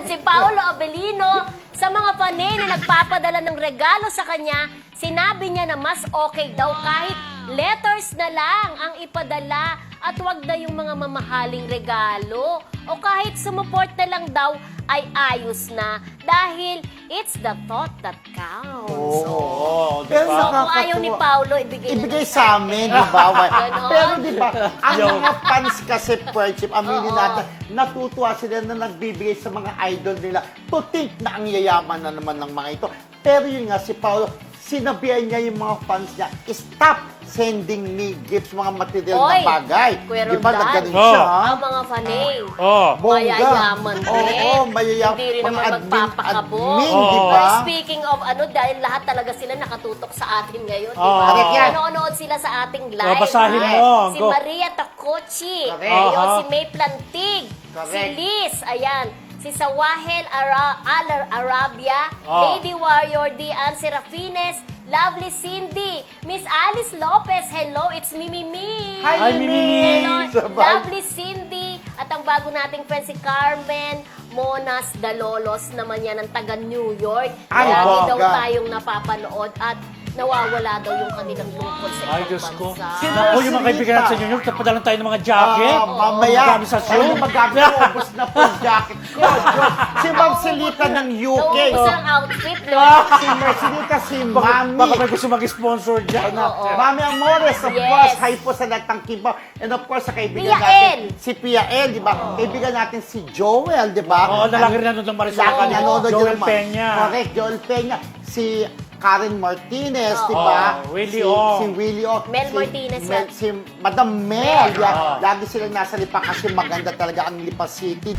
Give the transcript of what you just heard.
si Paolo Abelino. Sa mga panay na nagpapadala ng regalo sa kanya, sinabi niya na mas okay daw kahit letters na lang ang ipadala at wag na yung mga mamahaling regalo. O kahit sumuport na lang daw ay ayos na dahil it's the thought that counts. Oo. Pero So, kung ayaw ni Paolo, ibigay sa amin, di ba? Ganon. Pero di ba, ang mga fans kasi, friendship, aminin natin, natutuwa sila na nagbibigay sa mga idol nila to think na ang yayaman na naman ng mga ito. Pero yun nga, si Paolo, sinabihan niya yung mga fans niya, stop sending me gifts, mga material na bagay. Kuya Di ba, Roldan, nagganon siya, ha? ang mga fanay, Bongga. mayayaman din. Oo, mayayaman. Hindi rin Mga naman magpapakabog. admin, di ba? Pero speaking of dahil lahat talaga sila nakatutok sa atin ngayon, di ba? Correct yan. Nanonood sila sa ating live. Basahin ha? mo. Si Go. Maria Tacochi. Correct. Ayun, Aha. si May Plantig. Si Correct. Liz, ayan. Si Sawahel Arabia, Lady Warrior Dian Serafines, Lovely Cindy, Miss Alice Lopez, hello, it's me. Hi, Mimi! Hello, Sabay. Lovely Cindy, at ang bago nating friend si Carmen Monas Dalolos naman yan ng taga New York. Ay, Lagi daw bongga. tayong napapanood at nawawala daw yung kanilang lungkot sa Ay, ibang Diyos ko. bansa. Naku, yung mga kaibigan natin sa New York, nagpadala tayo ng mga jacket. Mamaya, Marami sa show. ubos na po yung jacket ko. Diyos. Si Ma'am Silita ng UK. Naubos ang outfit, no? Si Mercelita, si Mami. Baka may gusto mag-sponsor dyan. Mami Amores, of Yes. course. Hi po sa lahat ng kibaw. And of course, sa kaibigan Pia natin. El. Si Pia El, di ba? Kaibigan natin si Joel, di ba? Oo, lalaki rin nanonood ng Marisol. Laki nanonood Joel naman. Peña. Correct, Joel Peña. Si Karen Martinez, Oo. di ba? Willie Ong. Si Willie Ong. Mel Martinez yan. Si Madam Mel. Mel. Yan. Lagi silang nasa lipa kasi maganda talaga ang Lipa City.